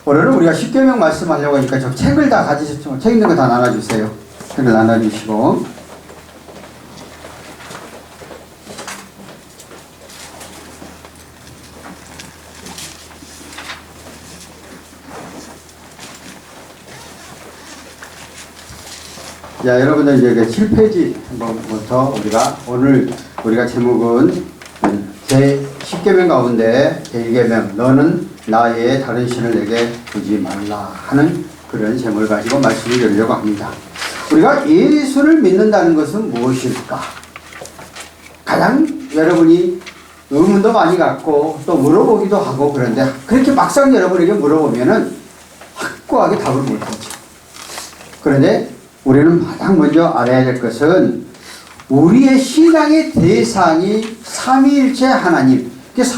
오늘은 우리가 십계명 말씀하려고 하니까 저 책을 다 가지셨죠? 책 있는 거 다 나눠주세요. 책을 나눠주시고. 자, 여러분들 이제 7페이지부터 우리가 제목은 제 10계명 가운데 제1계명 너는 나의 다른 신을 내게 두지 말라 하는 그런 제목을 가지고 말씀을 드리려고 합니다. 우리가 예수를 믿는다는 것은 무엇일까? 가장 여러분이 의문도 많이 갖고 또 물어보기도 하고 그런데 그렇게 막상 여러분에게 물어보면은 확고하게 답을 못하죠. 그런데 우리는 가장 먼저 알아야 될 것은 우리의 신앙의 대상이 삼위일체 하나님,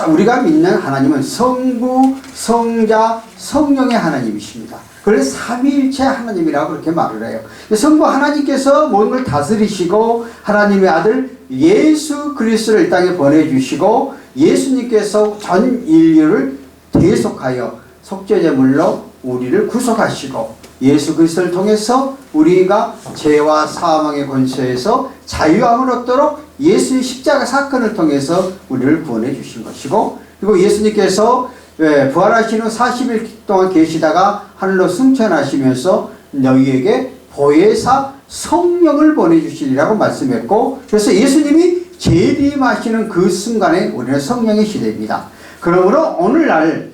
우리가 믿는 하나님은 성부, 성자, 성령의 하나님이십니다. 그래서 삼위일체 하나님이라고 그렇게 말을 해요. 성부 하나님께서 모든 걸 다스리시고 하나님의 아들 예수 그리스도를 이 땅에 보내주시고 예수님께서 전 인류를 대속하여 속죄제물로 우리를 구속하시고 예수 그리스도를 통해서 우리가 죄와 사망의 권세에서 자유함을 얻도록 예수의 십자가 사건을 통해서 우리를 구원해 주신 것이고, 그리고 예수님께서 부활하신 후 40일 동안 계시다가 하늘로 승천하시면서 너희에게 보혜사 성령을 보내주시리라고 말씀했고, 그래서 예수님이 재림하시는 그 순간에 우리는 성령의 시대입니다. 그러므로 오늘날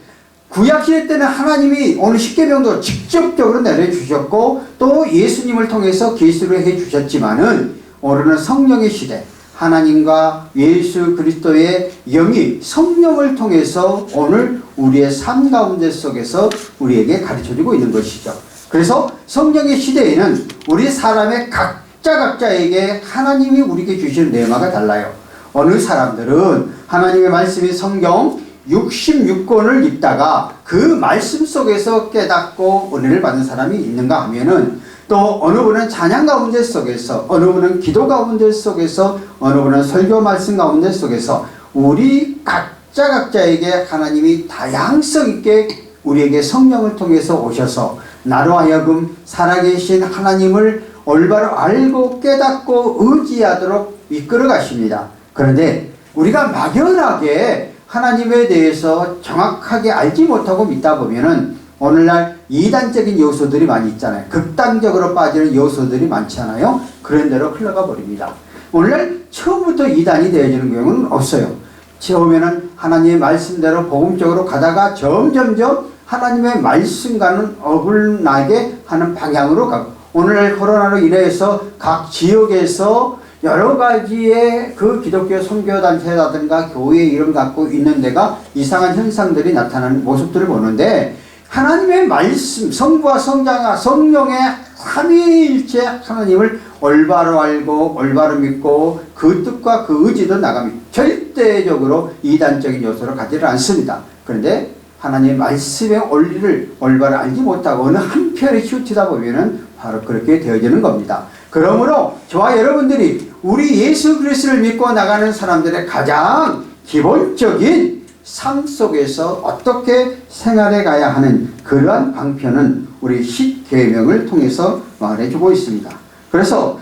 구약시대 때는 하나님이 오늘 십계명도 직접적으로 내려주셨고 또 예수님을 통해서 계시를 해주셨지만은 오늘은 성령의 시대, 하나님과 예수 그리스도의 영이 성령을 통해서 오늘 우리의 삶 가운데 속에서 우리에게 가르쳐주고 있는 것이죠. 그래서 성령의 시대에는 우리 사람의 각자에게 하나님이 우리에게 주시는 내마가 달라요. 어느 사람들은 하나님의 말씀이 성경 66권을 읽다가 그 말씀 속에서 깨닫고 은혜를 받는 사람이 있는가 하면은, 또 어느 분은 찬양 가운데 속에서, 어느 분은 기도 가운데 속에서, 어느 분은 설교 말씀 가운데 속에서 우리 각자에게 하나님이 다양성 있게 우리에게 성령을 통해서 오셔서 나로 하여금 살아계신 하나님을 올바로 알고 깨닫고 의지하도록 이끌어 가십니다. 그런데 우리가 막연하게 하나님에 대해서 정확하게 알지 못하고 믿다 보면은 오늘날 이단적인 요소들이 많이 있잖아요. 극단적으로 빠지는 요소들이 많잖아요. 그런 대로 흘러가 버립니다. 오늘날 처음부터 이단이 되어지는 경우는 없어요. 처음에는 하나님의 말씀대로 복음적으로 가다가 점점점 하나님의 말씀과는 어긋나게 하는 방향으로 가고, 오늘날 코로나로 인해서 각 지역에서 여러 가지의 그 기독교 선교단체라든가 교회 이름 갖고 있는 데가 이상한 현상들이 나타나는 모습들을 보는데, 하나님의 말씀, 성부와 성자가 성령의 삼위일체 하나님을 올바로 알고 올바로 믿고 그 뜻과 그 의지도 나갑니다. 절대적으로 이단적인 요소를 가지를 않습니다. 그런데 하나님의 말씀의 원리를 올바로 알지 못하고 어느 한편에 치우치다 보면은 바로 그렇게 되어지는 겁니다. 그러므로 저와 여러분들이 우리 예수 그리스도를 믿고 나가는 사람들의 가장 기본적인 삶 속에서 어떻게 생활해 가야 하는 그러한 방편은 우리 십계명을 통해서 말해주고 있습니다. 그래서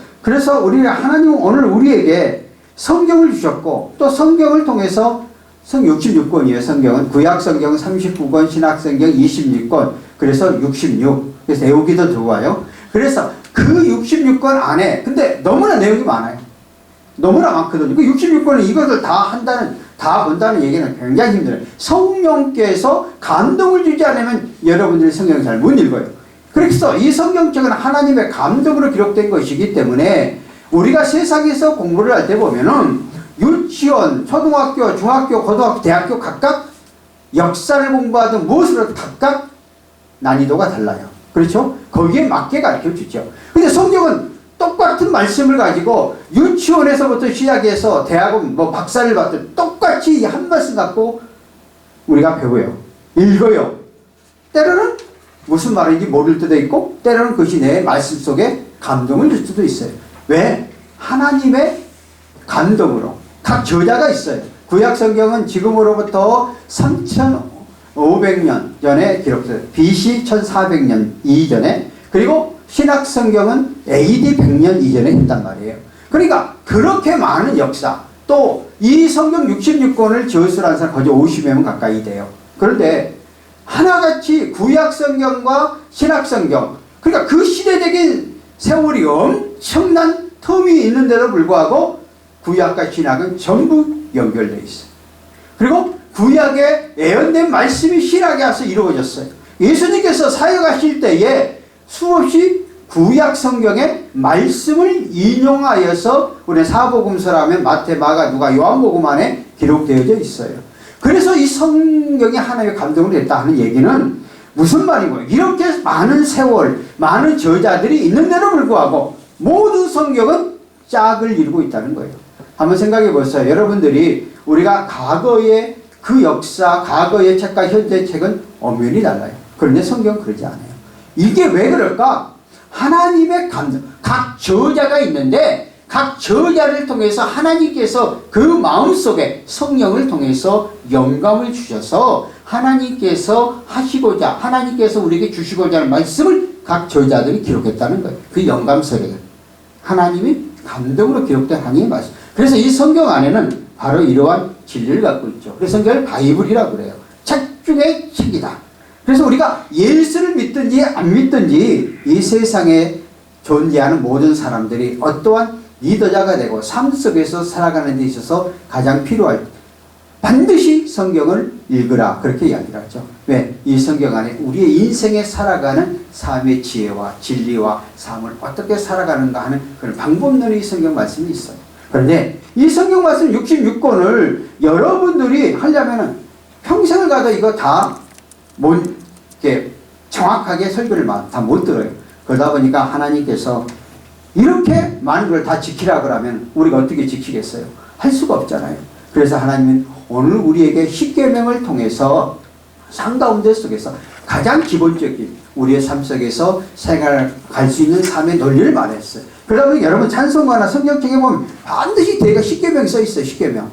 우리가 하나님은 오늘 우리에게 성경을 주셨고, 또 성경을 통해서 66권이에요. 성경은 구약 성경 39권, 신약 성경 26권, 그래서 66. 그래서 외우기도 좋아요. 그래서 그 66권 안에 근데 너무나 내용이 많아요. 너무나 많거든요. 그 66권은 이것을 다 본다는 얘기는 굉장히 힘들어요. 성령께서 감동을 주지 않으면 여러분들이 성경을 잘 못 읽어요. 그래서 이 성경책은 하나님의 감동으로 기록된 것이기 때문에 우리가 세상에서 공부를 할 때 보면은 유치원, 초등학교, 중학교, 고등학교, 대학교 각각 역사를 공부하든 무엇으로 각각 난이도가 달라요. 그렇죠? 거기에 맞게 가르쳐 주죠. 근데 성경은 똑같은 말씀을 가지고 유치원에서부터 시작해서 대학원 박사를 받든 똑같이 한 말씀 갖고 우리가 배워요. 읽어요. 때로는 무슨 말인지 모를 때도 있고 때로는 그것이 내 말씀 속에 감동을 줄 수도 있어요. 왜? 하나님의 감동으로 각 저자가 있어요. 구약 성경은 지금으로부터 500년 전에 기록돼요. BC 1400년 이전에, 그리고 신약 성경은 AD 100년 이전에 했단 말이에요. 그러니까 그렇게 많은 역사, 또 이 성경 66권을 저술한 사람 거의 50여 명 가까이 돼요. 그런데 하나같이 구약 성경과 신약 성경, 그러니까 그 시대적인 세월이 엄청난 텀이 있는데도 불구하고 구약과 신약은 전부 연결되어 있어요. 그리고 구약에 예언된 말씀이 신약에 와서 이루어졌어요. 예수님께서 사역하실 때에 수없이 구약 성경의 말씀을 인용하여서 우리 사복음서라면 마태, 마가, 누가, 요한복음 안에 기록되어져 있어요. 그래서 이 성경이 하나님의 감동을 했다 하는 얘기는 무슨 말이고, 이렇게 많은 세월, 많은 저자들이 있는데도 불구하고 모든 성경은 짝을 이루고 있다는 거예요. 한번 생각해 보세요. 여러분들이 우리가 과거의 그 역사, 과거의 책과 현재 책은 엄연히 달라요. 그런데 성경은 그러지 않아요. 이게 왜 그럴까? 하나님의 감동, 각 저자가 있는데 각 저자를 통해서 하나님께서 그 마음속에 성령을 통해서 영감을 주셔서 하나님께서 하시고자, 하나님께서 우리에게 주시고자 하는 말씀을 각 저자들이 기록했다는 거예요. 그 영감서에 하나님이 감동으로 기록된 하나님의 말씀. 그래서 이 성경 안에는 바로 이러한 진리를 갖고 있죠. 그래서 성경을 바이블이라고 그래요. 책 중에 책이다. 그래서 우리가 예수를 믿든지 안 믿든지 이 세상에 존재하는 모든 사람들이 어떠한 리더자가 되고 삶 속에서 살아가는 데 있어서 가장 필요할 때 반드시 성경을 읽으라, 그렇게 이야기를 하죠. 왜? 이 성경 안에 우리의 인생에 살아가는 삶의 지혜와 진리와 삶을 어떻게 살아가는가 하는 그런 방법론의 성경 말씀이 있어요. 그런데 이 성경 말씀 66권을 여러분들이 하려면 평생을 가도 이거 다 이렇게 정확하게 설교를 다 못 들어요. 그러다 보니까 하나님께서 이렇게 많은 걸 다 지키라 그러면 우리가 어떻게 지키겠어요? 할 수가 없잖아요. 그래서 하나님은 오늘 우리에게 십계명을 통해서 삶 가운데 속에서 가장 기본적인 우리의 삶 속에서 생활할 수 있는 삶의 논리를 말했어요. 그러다 보니 여러분 찬송가나 성경책에 보면 반드시 대가 십계명이 써 있어요. 십계명.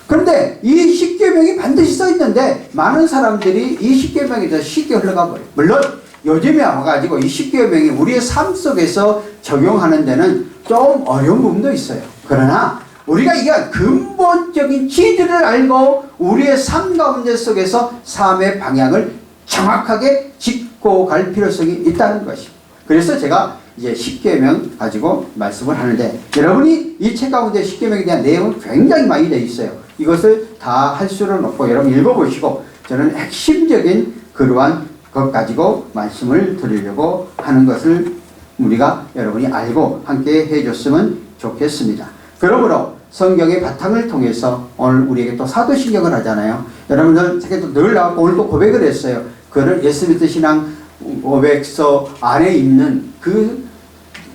그런데 이 십계명이 반드시 써 있는데 많은 사람들이 이 십계명에 대해서 쉽게 흘러가 버려요. 물론 요즘에 와가지고 이 십계명이 우리의 삶 속에서 적용하는 데는 좀 어려운 부분도 있어요. 그러나 우리가 이게 근본적인 지리를 알고 우리의 삶 가운데 속에서 삶의 방향을 정확하게 짚고 갈 필요성이 있다는 것입니다. 그래서 제가 이제 십계명 가지고 말씀을 하는데, 여러분이 이 책 가운데 십계명에 대한 내용은 굉장히 많이 되어 있어요. 이것을 다 할 수는 없고 여러분 읽어보시고 저는 핵심적인 그러한 것 가지고 말씀을 드리려고 하는 것을 우리가 여러분이 알고 함께 해줬으면 좋겠습니다. 그러므로 성경의 바탕을 통해서 오늘 우리에게 또 사도신경을 하잖아요. 여러분들 책에도 늘 나왔고 오늘 또 고백을 했어요. 그를 예수 믿는 신앙 고백서 안에 있는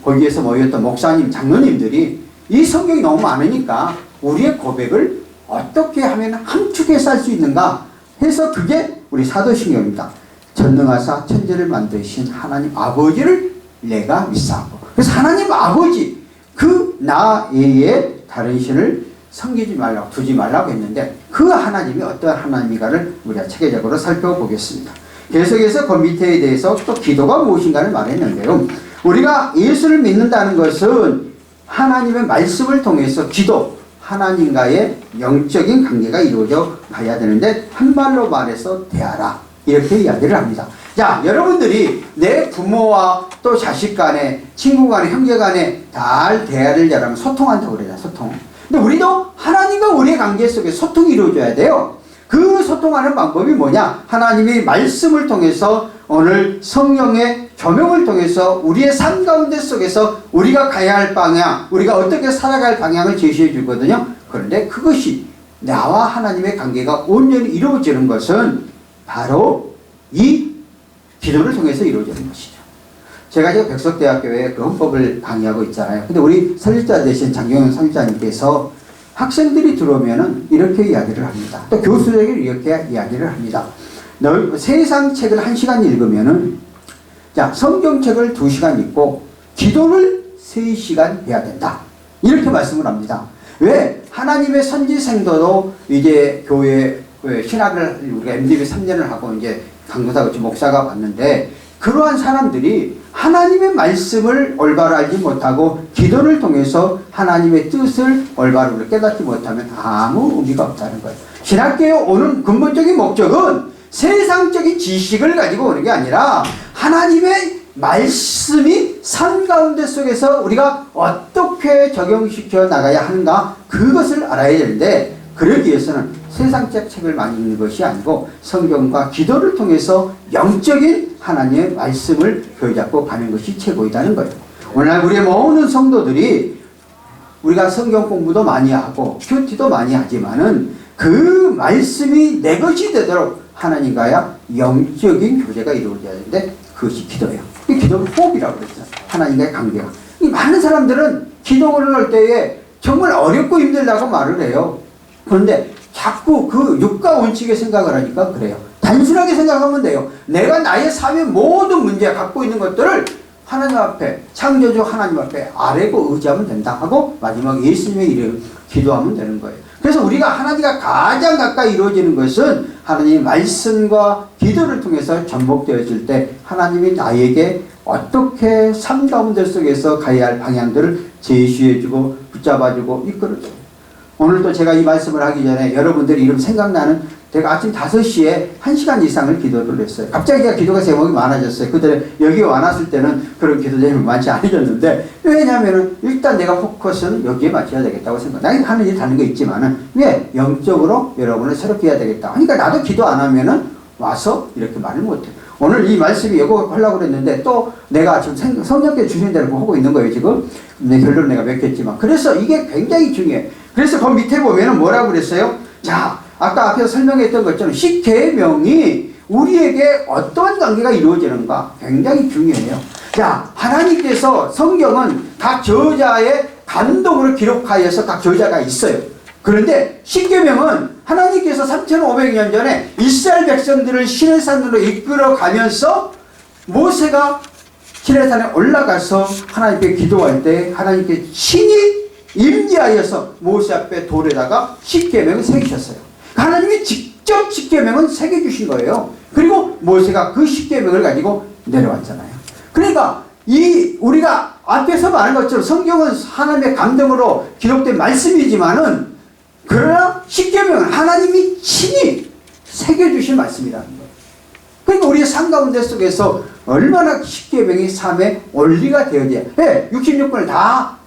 거기에서 모였던 목사님, 장로님들이 이 성경이 너무 많으니까 우리의 고백을 어떻게 하면 함축해서 할 수 있는가 해서 그게 우리 사도신경입니다. 전능하사 천지를 만드신 하나님 아버지를 내가 믿사하고, 그래서 하나님 아버지 그 나 외에 다른 신을 섬기지 말라고 두지 말라고 했는데 그 하나님이 어떤 하나님인가를 우리가 체계적으로 살펴보겠습니다. 계속해서 그 밑에에 대해서 또 기도가 무엇인가를 말했는데요. 우리가 예수를 믿는다는 것은 하나님의 말씀을 통해서 기도, 하나님과의 영적인 관계가 이루어져 가야 되는데 한말로 말해서 대하라, 이렇게 이야기를 합니다. 자, 여러분들이 내 부모와 또 자식 간에, 친구 간에, 형제 간에 잘 대화를 잘하면 소통한다고 그래요. 소통. 근데 우리도 하나님과 우리의 관계 속에 소통이 이루어져야 돼요. 그 소통하는 방법이 뭐냐? 하나님의 말씀을 통해서 오늘 성령의 조명을 통해서 우리의 삶 가운데 속에서 우리가 가야 할 방향, 우리가 어떻게 살아갈 방향을 제시해 주거든요. 그런데 그것이 나와 하나님의 관계가 온전히 이루어지는 것은 바로 이 기도를 통해서 이루어지는 것이죠. 제가 지금 백석대학교에 그 헌법을 강의하고 있잖아요. 근데 우리 설립자 되신 장경영 설립자님께서 학생들이 들어오면은 이렇게 이야기를 합니다. 또 교수에게 이렇게 이야기를 합니다. 세상 책을 1시간 읽으면은, 자, 성경책을 2시간 읽고 기도를 3시간 해야 된다, 이렇게 말씀을 합니다. 왜? 하나님의 선지 생도도 이제 교회 신학을 우리가 MDB 3년을 하고 이제 강도사 그치 목사가 봤는데 그러한 사람들이 하나님의 말씀을 올바로 알지 못하고 기도를 통해서 하나님의 뜻을 올바로 깨닫지 못하면 아무 의미가 없다는 거예요. 신학교에 오는 근본적인 목적은 세상적인 지식을 가지고 오는 게 아니라 하나님의 말씀이 삶 가운데 속에서 우리가 어떻게 적용시켜 나가야 하는가 그것을 알아야 되는데 그러기 위해서는 세상적 책을 많이 읽는 것이 아니고 성경과 기도를 통해서 영적인 하나님의 말씀을 교잡고 가는 것이 최고이다는 거예요. 오늘날 우리의 모든 성도들이 우리가 성경 공부도 많이 하고 큐티도 많이 하지만은 그 말씀이 내 것이 되도록 하나님과의 영적인 교제가 이루어져야 되는데 그것이 기도예요. 이 기도는 호흡이라고 그랬죠. 하나님과의 관계가. 많은 사람들은 기도를 할 때에 정말 어렵고 힘들다고 말을 해요. 그런데 자꾸 그 육가 원칙의 생각을 하니까 그래요. 단순하게 생각하면 돼요. 내가 나의 삶의 모든 문제 갖고 있는 것들을 하나님 앞에 창조주 하나님 앞에 아뢰고 의지하면 된다 하고 마지막 예수님의 이름 기도하면 되는 거예요. 그래서 우리가 하나님과 가장 가까이 이루어지는 것은 하나님의 말씀과 기도를 통해서 전복되어질 때 하나님이 나에게 어떻게 삶 가운데 속에서 가야 할 방향들을 제시해주고 붙잡아주고 이끌어줘요. 오늘도 제가 이 말씀을 하기 전에 여러분들이 이름 생각나는 제가 아침 5시에 1시간 이상을 기도를 했어요. 갑자기 기도가 제목이 많아졌어요. 그때 여기 와놨을 때는 그런 기도 제목이 많지 않아졌는데 왜냐하면 일단 내가 포커스는 여기에 맞춰야 되겠다고 생각. 나는 하는 일 다른 거 있지만은 왜? 영적으로 여러분을 새롭게 해야 되겠다. 그러니까 나도 기도 안 하면은 와서 이렇게 말을 못해. 오늘 이 말씀이 이거 하려고 그랬는데 또 내가 지금 성령께 주신 대로 하고 있는 거예요 지금. 결론 내가 맺겠지만. 그래서 이게 굉장히 중요해. 그래서 그 밑에 보면은 뭐라고 그랬어요? 자, 아까 앞에서 설명했던 것처럼 십계명이 우리에게 어떠한 관계가 이루어지는가 굉장히 중요해요. 자, 하나님께서 성경은 각 저자의 감동으로 기록하여서 각 저자가 있어요. 그런데 십계명은 하나님께서 3,500년 전에 이스라엘 백성들을 시내산으로 이끌어 가면서 모세가 시내산에 올라가서 하나님께 기도할 때 하나님께 친히 임재하여서 모세 앞에 돌에다가 십계명을 새기셨어요. 하나님이 직접 십계명은 새겨주신 거예요. 그리고 모세가 그 십계명을 가지고 내려왔잖아요. 그러니까 우리가 앞에서 말한 것처럼 성경은 하나님의 감동으로 기록된 말씀이지만은 그러나 십계명은 하나님이 친히 새겨주신 말씀이라는 거예요. 그러니까 우리의 삶 가운데 속에서 얼마나 십계명이 삶의 원리가 되어져야 해. 66번을 다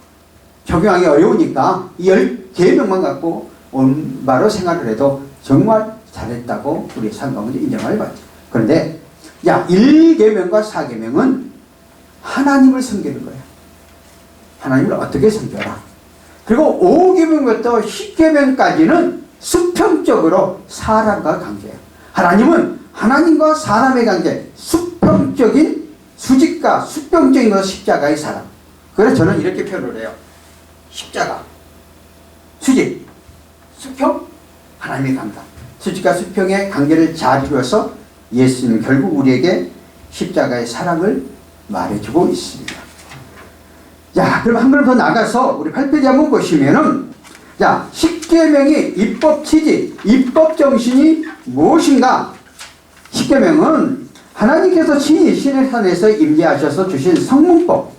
적용하기 어려우니까 이 10계명만 갖고 올바로 생활을 해도 정말 잘했다고 우리 삶 가운데 인정을 받죠. 그런데 1계명과 4계명은 하나님을 섬기는 거예요. 하나님을 어떻게 섬겨라. 그리고 5계명부터 10계명까지는 수평적으로 사람과 관계예요. 하나님은 하나님과 사람의 관계, 수평적인 수직과 수평적인 것 십자가의 사람. 그래서 저는 이렇게 표현을 해요. 십자가, 수직, 수평, 하나님의 관계. 수직과 수평의 관계를 잘 이루어서 예수님은 결국 우리에게 십자가의 사랑을 말해주고 있습니다. 자, 그럼 한 걸음 더 나가서 우리 8페이지 한번 보시면은, 자, 십계명의 입법 취지, 입법 정신이 무엇인가? 십계명은 하나님께서 친히 시내산에서 임재하셔서 주신 성문법,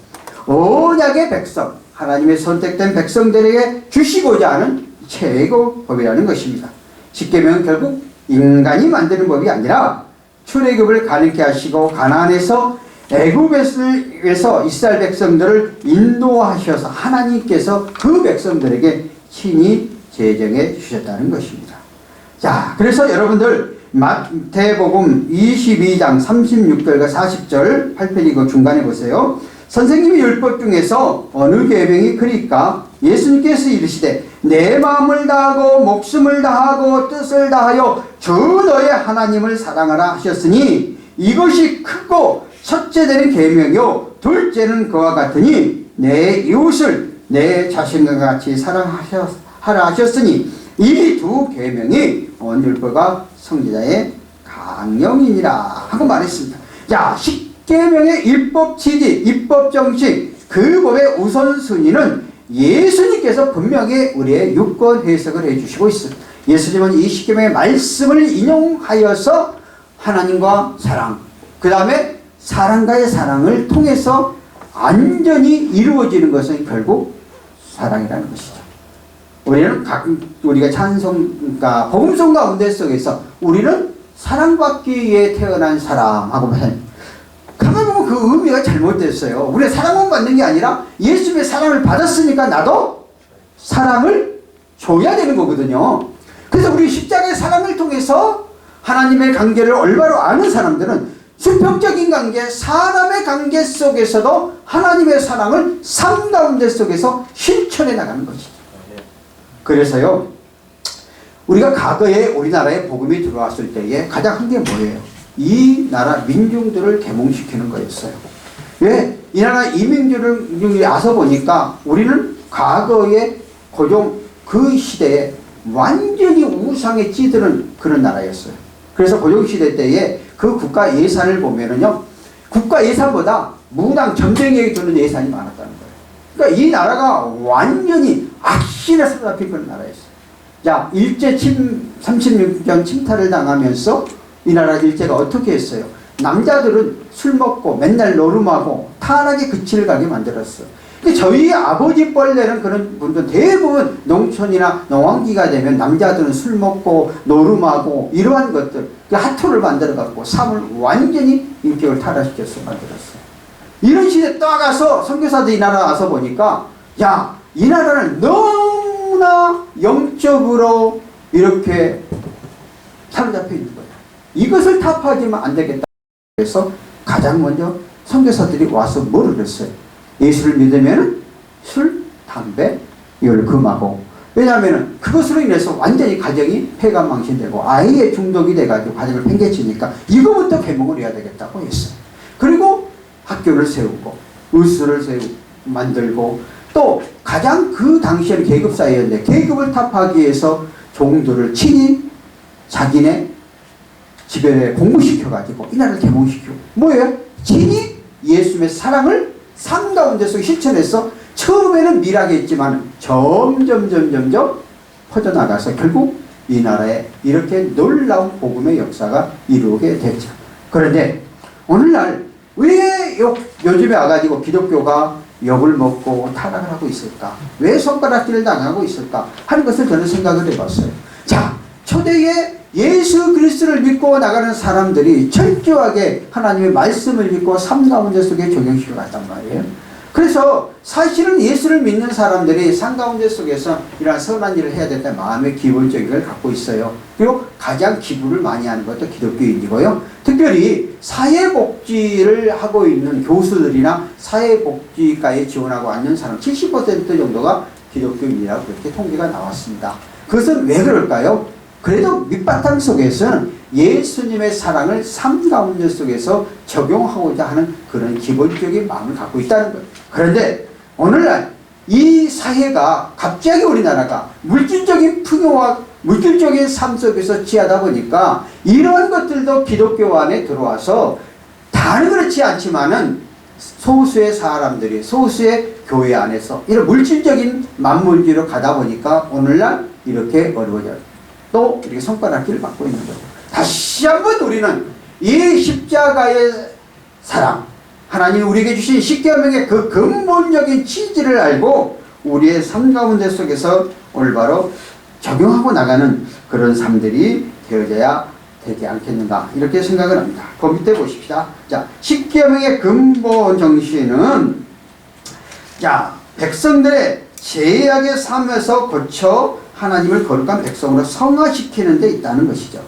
언약의 백성, 하나님의 선택된 백성들에게 주시고자 하는 최고법이라는 것입니다. 십계명은 결국 인간이 만드는 법이 아니라 출애굽을 가능케 하시고 가나안에서 애굽에서 이스라엘 백성들을 인도하셔서 하나님께서 그 백성들에게 친히 제정해 주셨다는 것입니다. 자, 그래서 여러분들 마태복음 22장 36절과 40절 8페이지 그 중간에 보세요. 선생님의 율법 중에서 어느 계명이 크리까? 예수님께서 이르시되 내 마음을 다하고 목숨을 다하고 뜻을 다하여 주 너의 하나님을 사랑하라 하셨으니 이것이 크고 첫째 되는 계명이요 둘째는 그와 같으니 내 이웃을 내 자신과 같이 사랑하라 하셨으니 이 두 계명이 온 율법과 성지자의 강령이니라 하고 말했습니다. 자, 십계명의 율법 취지, 입법 정신, 그 법의 우선순위는 예수님께서 분명히 우리의 유권 해석을 해주시고 있습니다. 예수님은 이 십계명의 말씀을 인용하여서 하나님과 사랑, 그 다음에 사람과의 사랑을 통해서 완전히 이루어지는 것은 결국 사랑이라는 것이죠. 우리가 찬송가, 복음송 가운데 속에서 우리는 사랑받기 위해 태어난 사람하고 가만 보면 그 의미가 잘못됐어요. 우리가 사랑만 받는 게 아니라 예수님의 사랑을 받았으니까 나도 사랑을 줘야 되는 거거든요. 그래서 우리 십자가의 사랑을 통해서 하나님의 관계를 올바로 아는 사람들은 수평적인 관계, 사람의 관계 속에서도 하나님의 사랑을 삶 가운데 속에서 실천해 나가는 것이죠. 그래서요, 우리가 과거에 우리나라에 복음이 들어왔을 때에 가장 한 게 뭐예요? 이 나라 민중들을 계몽시키는 거였어요. 왜? 이 나라 이민족이 와서 보니까 우리는 과거에 고종 그 시대에 완전히 우상에 찌드는 그런 나라였어요. 그래서 고종시대 때에 그 국가 예산을 보면은요, 국가 예산보다 무당 전쟁에 드는 예산이 많았다는 거예요. 그러니까 이 나라가 완전히 악신에 사로잡힌 그런 나라였어요. 자, 일제 36년 침탈을 당하면서 이 나라 일제가 어떻게 했어요? 남자들은 술 먹고 맨날 노름하고 탄하게 그치를 가게 만들었어요. 저희 아버지 뻘내는 그런 분들 대부분 농촌이나 농한기가 되면 남자들은 술 먹고 노름하고 이러한 것들, 하토를 만들어 갖고 삶을 완전히 인격을 타락시켜서 만들었어요. 이런 시대에 또 가서 선교사들이 이 나라 와서 보니까, 야, 이 나라는 너무나 영적으로 이렇게 사로잡혀 있는 거예요. 이것을 타파하지면 안 되겠다. 그래서 가장 먼저 선교사들이 와서 뭐를 했어요? 예수를 믿으면 술, 담배, 이걸 금하고, 왜냐하면 그것으로 인해서 완전히 가정이 폐가망신되고 아이의 중독이 돼가지고 가정을 팽개치니까 이거부터 개몽을 해야 되겠다고 했어요. 그리고 학교를 세우고 의술을 만들고, 또 가장 그 당시에는 계급사회였는데 계급을 타파하기 위해서 종들을 친히 자기네 집에 공부시켜가지고 이 나라를 개몽시키고, 뭐예요? 친히 예수님의 사랑을 삶 가운데 서 실천해서 처음에는 미락했지만 점점 퍼져나가서 결국 이 나라에 이렇게 놀라운 복음의 역사가 이루어지게 됐죠. 그런데 오늘날 왜 요즘에 와가지고 기독교가 욕을 먹고 타락을 하고 있을까? 왜 손가락질을 당하고 있을까? 하는 것을 저는 생각을 해봤어요. 자, 초대에 예수 그리스도를 믿고 나가는 사람들이 철저하게 하나님의 말씀을 믿고 삶 가운데 속에 적용시켜 갔단 말이에요. 그래서 사실은 예수를 믿는 사람들이 삶 가운데 속에서 이러한 선한 일을 해야 된다는 마음의 기본적인 걸 갖고 있어요. 그리고 가장 기부를 많이 하는 것도 기독교인이고요. 특별히 사회복지를 하고 있는 교수들이나 사회복지과에 지원하고 있는 사람 70% 정도가 기독교인이라고 그렇게 통계가 나왔습니다. 그것은 왜 그럴까요? 그래도 밑바탕 속에서는 예수님의 사랑을 삶 가운데 속에서 적용하고자 하는 그런 기본적인 마음을 갖고 있다는 거예요. 그런데 오늘날 이 사회가 갑자기 우리나라가 물질적인 풍요와 물질적인 삶 속에서 취하다 보니까 이러한 것들도 기독교 안에 들어와서 다는 그렇지 않지만은 소수의 사람들이 소수의 교회 안에서 이런 물질적인 만물주의로 가다 보니까 오늘날 이렇게 어려워져요. 또 이렇게 손가락질을 받고 있는 거예요. 다시 한번 우리는 이 십자가의 사랑, 하나님이 우리에게 주신 십계명의 그 근본적인 취지를 알고 우리의 삶 가운데 속에서 올바로 적용하고 나가는 그런 삶들이 되어져야 되지 않겠는가, 이렇게 생각을 합니다. 그 밑에 보십시다. 자, 십계명의 근본 정신은, 자, 백성들의 죄악의 삶에서 고쳐 하나님을 거룩한 백성으로 성화시키는 데 있다는 것이죠.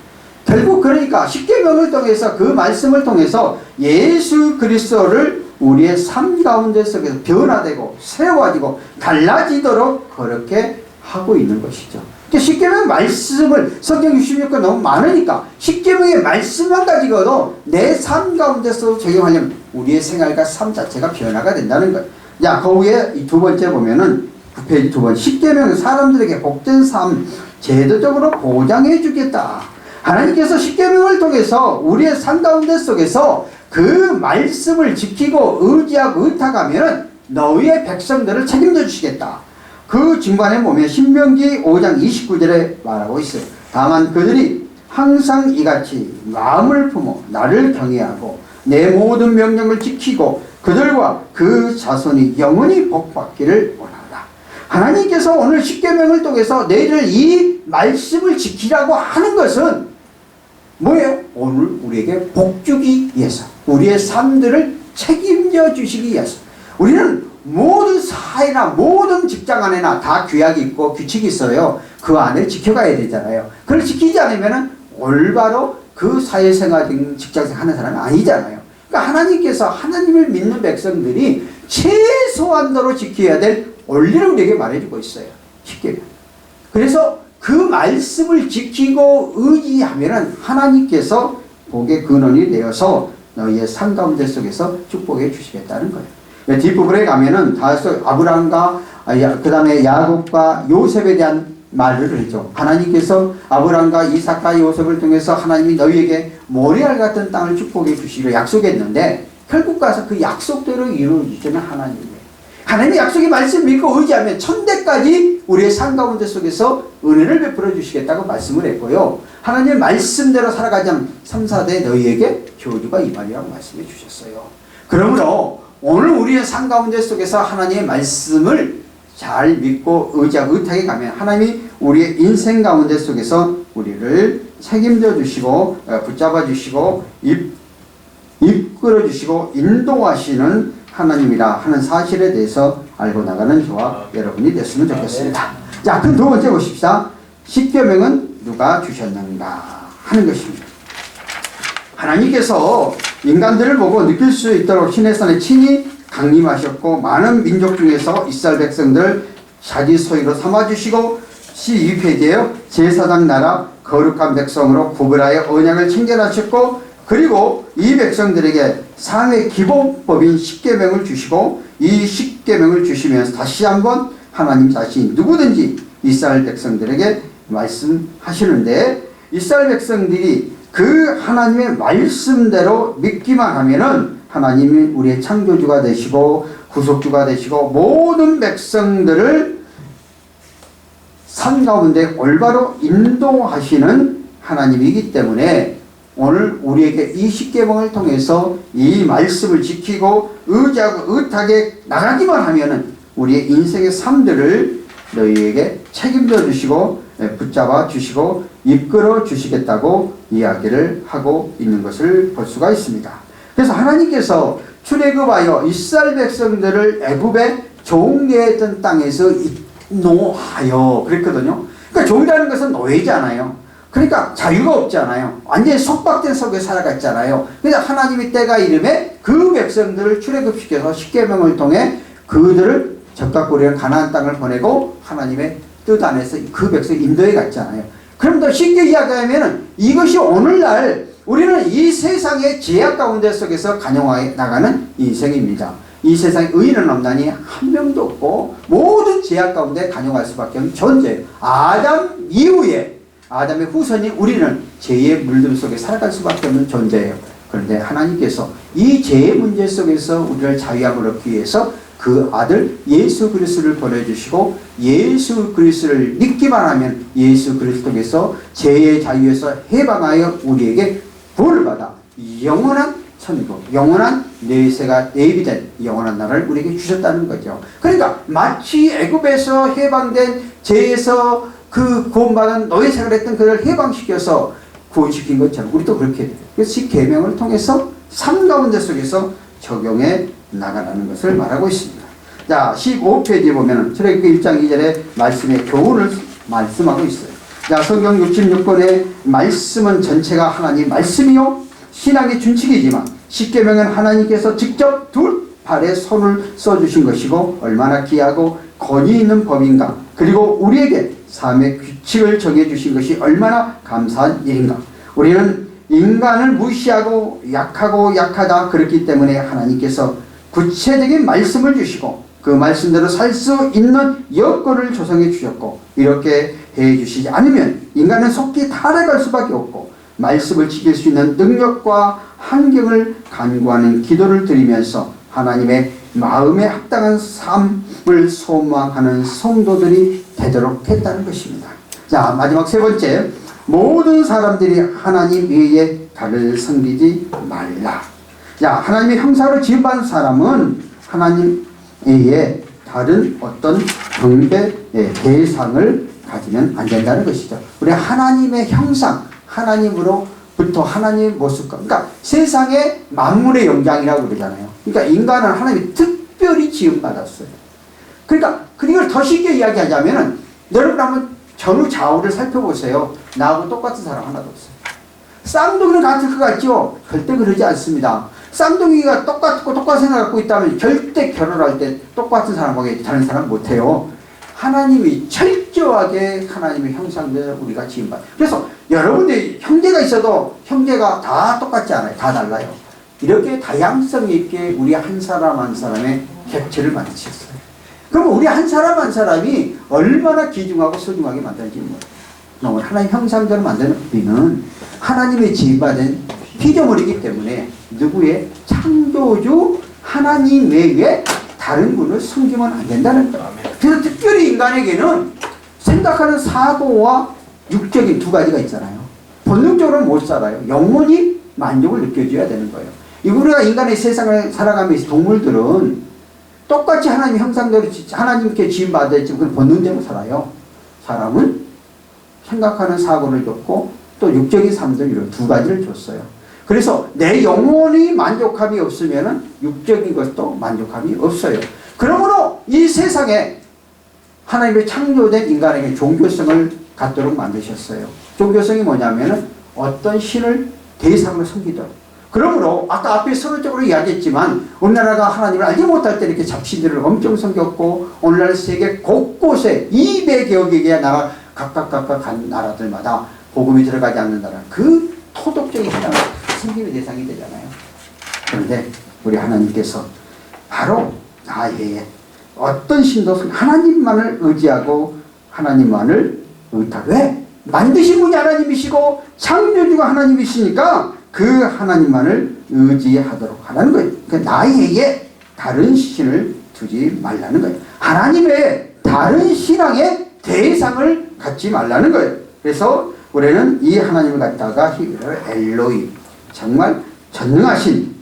결국 그러니까 십계명을 통해서, 그 말씀을 통해서 예수 그리스도를 우리의 삶 가운데 속에서 변화되고 세워지고 달라지도록 그렇게 하고 있는 것이죠. 십계명 말씀을, 성경 66권 너무 많으니까 십계명의 말씀만 가지고도 내 삶 가운데서 적용하려면 우리의 생활과 삶 자체가 변화가 된다는 거예요. 자, 그 위에 이 두 번째 보면은 9페이지 2번, 십계명은 사람들에게 복된 삶 제도적으로 보장해 주겠다. 하나님께서 십계명을 통해서 우리의 삶 가운데 속에서 그 말씀을 지키고 의지하고 의탁하면 너희의 백성들을 책임져 주시겠다. 그 중간에 보면 신명기 5장 29절에 말하고 있어요. 다만 그들이 항상 이같이 마음을 품어 나를 경외하고 내 모든 명령을 지키고 그들과 그 자손이 영원히 복받기를 원하노라. 하나님께서 오늘 십계명을 통해서 너희들 이 말씀을 지키라고 하는 것은 뭐예요? 오늘 우리에게 복 주기 위해서, 우리의 삶들을 책임져 주시기 위해서. 우리는 모든 사회나 모든 직장 안에나 다 규약이 있고 규칙이 있어요. 그 안을 지켜가야 되잖아요. 그걸 지키지 않으면 올바로 그 사회생활, 직장생활 하는 사람은 아니잖아요. 그러니까 하나님께서 하나님을 믿는 백성들이 최소한도로 지켜야 될 원리를 우리에게 말해주고 있어요. 쉽게. 그래서 그 말씀을 지키고 의지하면 하나님께서 복의 근원이 되어서 너희의 삶 가운데 속에서 축복해 주시겠다는 거예요. 뒷부분에 가면은 다섯 아브라함과 그 다음에 야곱과 요셉에 대한 말을 했죠. 하나님께서 아브라함과 이삭과 요셉을 통해서 하나님이 너희에게 모리알 같은 땅을 축복해 주시기로 약속했는데 결국 가서 그 약속대로 이루어지지는 하나님이에요. 하나님의 약속의 말씀 믿고 의지하면 천대까지 우리의 삶 가운데 속에서 은혜를 베풀어 주시겠다고 말씀을 했고요. 하나님의 말씀대로 살아가자면 3, 4대 너희에게 저주가 임하리라고 말씀해 주셨어요. 그러므로 오늘 우리의 삶 가운데 속에서 하나님의 말씀을 잘 믿고 의지하고 의탁에 가면 하나님이 우리의 인생 가운데 속에서 우리를 책임져 주시고 붙잡아 주시고 이끌어 주시고 인도하시는 하나님이라 하는 사실에 대해서 알고 나가는 저와 여러분이 됐으면 좋겠습니다. 자, 그럼 두 번째 보십시다. 십계명은 누가 주셨는가 하는 것입니다. 하나님께서 인간들을 보고 느낄 수 있도록 신의 산에 친히 강림하셨고 많은 민족 중에서 이스라엘 백성들 자기 소유로 삼아주시고 12페이지에요. 제사장 나라 거룩한 백성으로 구별하여 언약을 챙겨하셨고 그리고 이 백성들에게 삶의 기본법인 십계명을 주시고 이 십계명을 주시면서 다시 한번 하나님 자신이 누구든지 이스라엘 백성들에게 말씀하시는데 이스라엘 백성들이 그 하나님의 말씀대로 믿기만 하면은 하나님이 우리의 창조주가 되시고 구속주가 되시고 모든 백성들을 삶 가운데 올바로 인도하시는 하나님이기 때문에 오늘 우리에게 이 십계명을 통해서 이 말씀을 지키고 의지하고 의탁에 나가기만 하면은 우리의 인생의 삶들을 너희에게 책임져 주시고 붙잡아 주시고 이끌어 주시겠다고 이야기를 하고 있는 것을 볼 수가 있습니다. 그래서 하나님께서 출애굽하여 이스라엘 백성들을 애굽의 종되었던 땅에서 인도하여 그랬거든요. 그러니까 종이라는 것은 노예잖아요. 그러니까 자유가 없잖아요. 완전히 속박된 속에 살아갔잖아요. 그래서 하나님이 때가 이름에 그 백성들을 출애굽시켜서 십계명을 통해 그들을 적각고리한 가나안 땅을 보내고 하나님의 뜻 안에서 그 백성 인도에 갔잖아요. 그럼 더 쉽게 이야기하면 이것이 오늘날 우리는 이 세상의 제약 가운데 속에서 간용해 나가는 인생입니다. 이 세상에 의인은 없나니 한 명도 없고 모든 제약 가운데 간용할 수밖에 없는 존재예요. 아담 이후에 아담의 후손이 우리는 죄의 물들 속에 살아갈 수밖에 없는 존재예요. 그런데 하나님께서 이 죄의 문제 속에서 우리를 자유함을 얻기 위해서 그 아들 예수 그리스도를 보내주시고 예수 그리스도를 믿기만 하면 예수 그리스도 통해서 죄의 자유에서 해방하여 우리에게 구원을 받아 영원한 천국, 영원한 내세가 예비된 영원한 나라를 우리에게 주셨다는 거죠. 그러니까 마치 애굽에서 해방된 죄에서 그 구원받은 노예 생활을 했던 그를 해방시켜서 구원시킨 것처럼 우리도 그렇게 돼요. 그래서 십계명을 통해서 삶 가운데 속에서 적용해 나가라는 것을 말하고 있습니다. 자, 15페이지에 보면은 출애굽기 1장 2절에 말씀의 교훈을 말씀하고 있어요. 자, 성경 66권의 말씀은 전체가 하나님 말씀이요 신앙의 준칙이지만 십계명은 하나님께서 직접 둘 발에 손을 써주신 것이고 얼마나 귀하고 권위 있는 법인가. 그리고 우리에게 삶의 규칙을 정해주신 것이 얼마나 감사한 일인가. 우리는 인간을 무시하고 약하다 그렇기 때문에 하나님께서 구체적인 말씀을 주시고 그 말씀대로 살 수 있는 여건을 조성해 주셨고 이렇게 해 주시지 않으면 인간은 속기 타락할 수밖에 없고 말씀을 지킬 수 있는 능력과 환경을 간구하는 기도를 드리면서 하나님의 마음에 합당한 삶을 소망하는 성도들이 되도록 했다는 것입니다. 자, 마지막 세 번째 모든 사람들이 하나님 외에 다를 섬기지 말라. 자, 하나님의 형상으로 지음받은 사람은 하나님 외에 다른 어떤 경배의 대상을 가지면 안 된다는 것이죠. 우리 하나님의 형상, 하나님으로부터 하나님의 모습과, 그러니까 세상의 만물의 영장이라고 그러잖아요. 그러니까 인간은 하나님이 특별히 지음받았어요. 그러니까 이걸 더 쉽게 이야기하자면은 여러분 한번 전후 좌우를 살펴보세요. 나하고 똑같은 사람 하나도 없어요. 쌍둥이는 같을 것 같죠? 절대 그러지 않습니다. 쌍둥이가 똑같은 생각을 갖고 있다면 절대 결혼할 때 똑같은 사람하고 다른 사람 못해요. 하나님이 철저하게 하나님의 형상대로 우리가 지음받아요. 그래서 여러분들이 형제가 있어도 형제가 다 똑같지 않아요. 다 달라요. 이렇게 다양성 있게 우리 한 사람 한 사람의 객체를 만드셨어요. 그럼 우리 한 사람 한 사람이 얼마나 귀중하고 소중하게 만드는지 몰라요. 하나님 형상대로 만드는 우리는 하나님의 지음받은 피조물이기 때문에 누구의 창조주 하나님 외에 다른 분을 섬기면 안 된다는 거예요. 그래서 특별히 인간에게는 생각하는 사고와 육적인 두 가지가 있잖아요. 본능적으로는 못 살아요. 영원히 만족을 느껴줘야 되는 거예요. 우리가 인간의 세상을 살아가면서 동물들은 똑같이 하나님 형상대로 하나님께 지음받았지만 그건 본능대로 살아요. 사람은 생각하는 사고를 줬고 또 육적인 삶도 이런 두 가지를 줬어요. 그래서 내 영혼이 만족함이 없으면 육적인 것도 만족함이 없어요. 그러므로 이 세상에 하나님의 창조된 인간에게 종교성을 갖도록 만드셨어요. 종교성이 뭐냐면은 어떤 신을 대상으로 섬기도록. 그러므로 아까 앞에 서론적으로 이야기했지만 우리나라가 하나님을 알지 못할 때 이렇게 잡신들을 엄청 섬겼고 오늘날 세계 곳곳에 200여 개의 나라 각각 간 나라들마다 복음이 들어가지 않는 나라 그 토독적인 신앙을 섬김의 대상이 되잖아요. 그런데 우리 하나님께서 바로 나의 어떤 신도 하나님만을 의지하고 하나님만을 의탁. 왜? 만드신 분이 하나님이시고 창조주가 하나님이시니까 그 하나님만을 의지하도록 하라는 거예요. 그러니까 나에게 다른 신을 두지 말라는 거예요. 하나님의 다른 신앙의 대상을 갖지 말라는 거예요. 그래서 우리는 이 하나님을 갖다가 히브리어로 엘로힘, 정말 전능하신,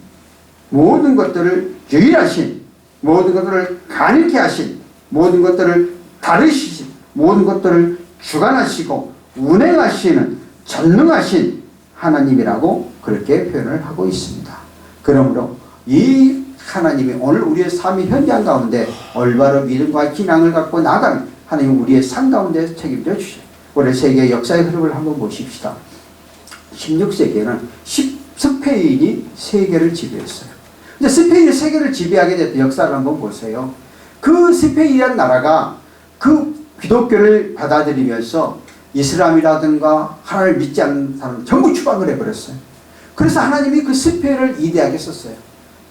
모든 것들을 유일하신, 모든 것들을 가능케 하신, 모든 것들을 다루시신, 모든 것들을 주관하시고 운행하시는 전능하신 하나님이라고 그렇게 표현을 하고 있습니다. 그러므로 이 하나님이 오늘 우리의 삶의 현장 가운데 올바른 믿음과 신앙을 갖고 나가는 하나님 우리의 삶 가운데 책임져 주셔요. 우리 세계의 역사의 흐름을 한번 보십시다. 16세기에는 스페인이 세계를 지배했어요. 근데 스페인이 세계를 지배하게 됐던 역사를 한번 보세요. 그 스페인이라는 나라가 그 기독교를 받아들이면서 이슬람이라든가 하나님을 믿지 않는 사람 전부 추방을 해버렸어요. 그래서 하나님이 그 스페인을 이대하게 썼어요.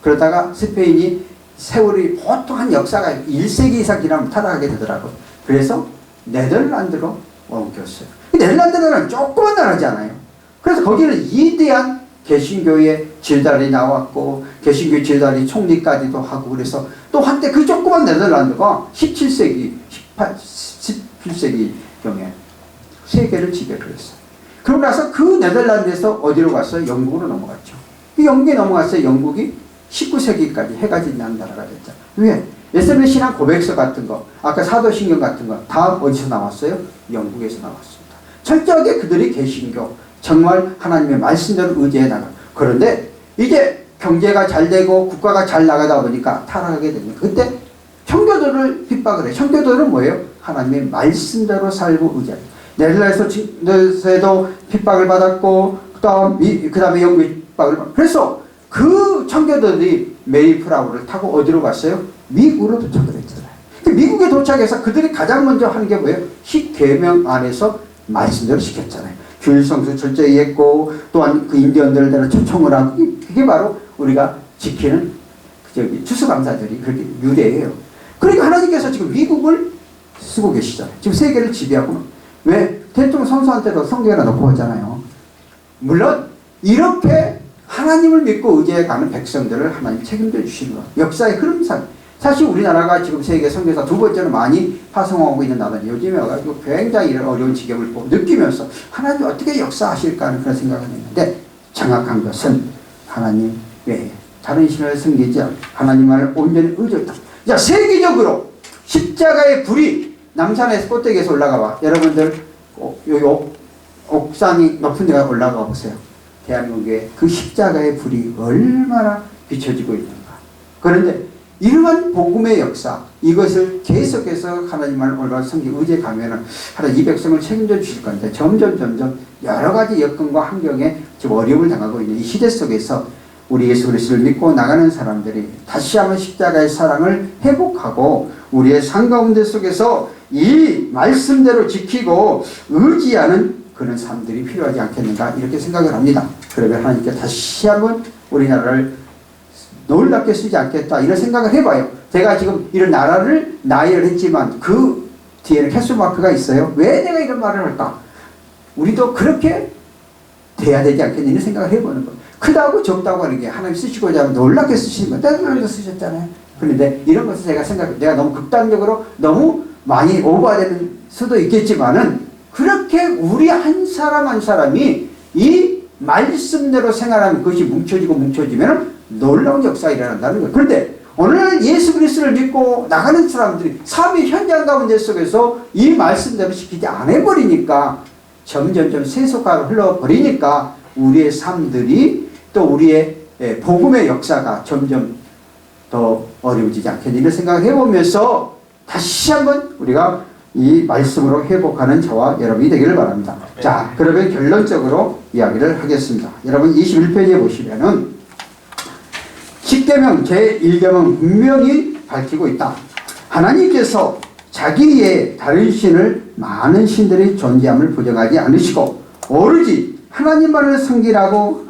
그러다가 스페인이 세월이 보통 한 역사가 1세기 이상 지나면 타락하게 되더라고요. 그래서 네덜란드로 옮겼어요. 네덜란드는 조그만 나라잖아요. 그래서 거기는 이대한 개신교의 질달이 나왔고 개신교 질달이 총리까지도 하고 그래서 또 한때 그 조그만 네덜란드가 17세기, 17세기경에 세계를 지배를 했어요. 그러고 나서 그 네덜란드에서 어디로 갔어요? 영국으로 넘어갔죠. 그 영국에 넘어갔어요. 영국이 19세기까지 해가 진다는 나라가 됐죠. 왜? 예수님의 신앙 고백서 같은 거, 아까 사도신경 같은 거 다 어디서 나왔어요? 영국에서 나왔습니다. 철저하게 그들이 개신교, 정말 하나님의 말씀대로 의지해 나가. 그런데 이제 경제가 잘 되고 국가가 잘 나가다 보니까 타락하게 됩니다. 그때 청교도를 핍박을 해요. 청교도는 뭐예요? 하나님의 말씀대로 살고 의지하는. 네덜란드에서도 핍박을 받았고 그 다음에 영국에 핍박을 받았고 그래서 그 청교도들이 메이플라워를 타고 어디로 갔어요? 미국으로 도착을 했잖아요. 미국에 도착해서 그들이 가장 먼저 하는 게 뭐예요? 10계명 안에서 말씀대로 시켰잖아요. 규율성수 철저히 했고 또한 그 인디언들을 대한 초청을 하고 그게 바로 우리가 지키는 추수감사절이 그렇게 유래예요. 그러니까 하나님께서 지금 미국을 쓰고 계시잖아요. 지금 세계를 지배하고는 왜? 대통령 선수한테도 성경에다 놓고 오잖아요. 물론 이렇게 하나님을 믿고 의지해 가는 백성들을 하나님 책임져 주시는 것. 역사의 흐름상 사실 우리나라가 지금 세계 선교사 두 번째로 많이 파송하고 있는 나라는 요즘에 와가지고 굉장히 이런 어려운 지경을 느끼면서 하나님 어떻게 역사하실까 하는 그런 생각을 했는데, 정확한 것은 하나님 외에 다른 신을 섬기지 않고 하나님만을 온전히 의존했다. 자, 세계적으로 십자가의 불이 남산에서 꼭대기에서 올라가 봐. 여러분들 여기 옥상이 높은 데가 올라가 보세요. 대한민국에 그 십자가의 불이 얼마나 비춰지고 있는가. 그런데 이러한 복음의 역사, 이것을 계속해서 하나님만을 올바로 섬기고 의지해 가면은 하나님 이 백성을 책임져 주실 건데, 점점 여러 가지 여건과 환경에 지금 어려움을 당하고 있는 이 시대 속에서 우리 예수 그리스도를 믿고 나가는 사람들이 다시 한번 십자가의 사랑을 회복하고 우리의 삶 가운데 속에서 이 말씀대로 지키고 의지하는 그런 삶들이 필요하지 않겠는가, 이렇게 생각을 합니다. 그러면 하나님께 다시 한번 우리나라를 놀랍게 쓰지 않겠다, 이런 생각을 해봐요. 제가 지금 이런 나라를 나열을 했지만 그 뒤에는 캐스마크가 있어요. 왜 내가 이런 말을 할까? 우리도 그렇게 돼야 되지 않겠냐, 이런 생각을 해보는 거예요. 크다고 적다고 하는 게 하나님 쓰시고자 하면 놀랍게 쓰시는 거예요. 다른 나라도 쓰셨잖아요. 그런데 이런 것을 내가 너무 극단적으로 너무 많이 오버되는 수도 있겠지만은, 그렇게 우리 한 사람 한 사람이 이 말씀대로 생활하는 것이 뭉쳐지면 놀라운 역사가 일어난다는 거예요. 그런데 오늘 예수 그리스도를 믿고 나가는 사람들이 삶의 현장 가운데 속에서 이 말씀대로 지키지 않아버리니까, 점점 세속화로 흘러버리니까 우리의 삶들이 또 우리의 복음의 역사가 점점 더 어려워지지 않겠냐, 이런 생각을 해보면서 다시 한번 우리가 이 말씀으로 회복하는 저와 여러분이 되기를 바랍니다. 자, 그러면 결론적으로 이야기를 하겠습니다. 여러분 21페이지에 보시면은 십계명 제1계명은 분명히 밝히고 있다. 하나님께서 자기의 다른 신을 많은 신들이 존재함을 부정하지 않으시고 오로지 하나님만을 섬기라고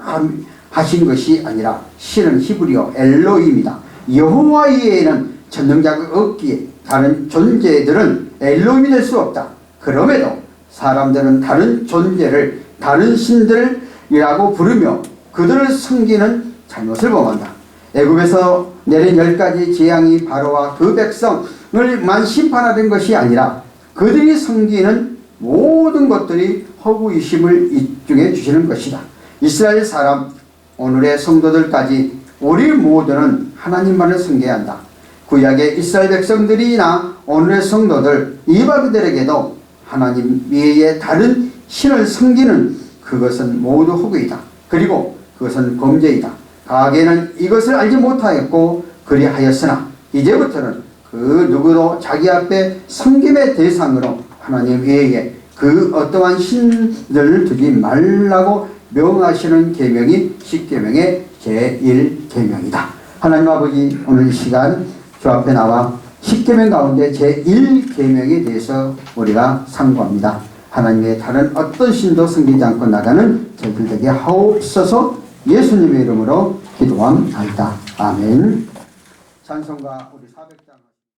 하신 것이 아니라, 신은 히브리어 엘로힘이다. 여호와 이외에는 전능자가 없기에 다른 존재들은 엘로힘이 될 수 없다. 그럼에도 사람들은 다른 존재를 다른 신들이라고 부르며 그들을 섬기는 잘못을 범한다. 애굽에서 내린 10가지 재앙이 바로와 그 백성을만 심판하는 것이 아니라 그들이 섬기는 모든 것들이 허구의심을 입증해 주시는 것이다. 이스라엘 사람, 오늘의 성도들까지 우리 모두는 하나님만을 섬겨야 한다. 구약의 이스라엘 백성들이나 오늘의 성도들, 이방인들에게도 하나님 외에 다른 신을 섬기는 그것은 모두 허구이다. 그리고 그것은 범죄이다. 과거에는 이것을 알지 못하였고 그리하였으나 이제부터는 그 누구도 자기 앞에 섬김의 대상으로 하나님 외에 그 어떠한 신들을 두지 말라고 명하시는 계명이 십계명의 제1계명이다. 하나님 아버지, 오늘 이 시간 주 앞에 나와 십계명 가운데 제1계명에 대해서 우리가 상고합니다. 하나님의 다른 어떤 신도 섬기지 않고 나가는 저희들 되게 하옵소서. 예수님의 이름으로 기도함나이다. 아멘. 찬송가 우리 400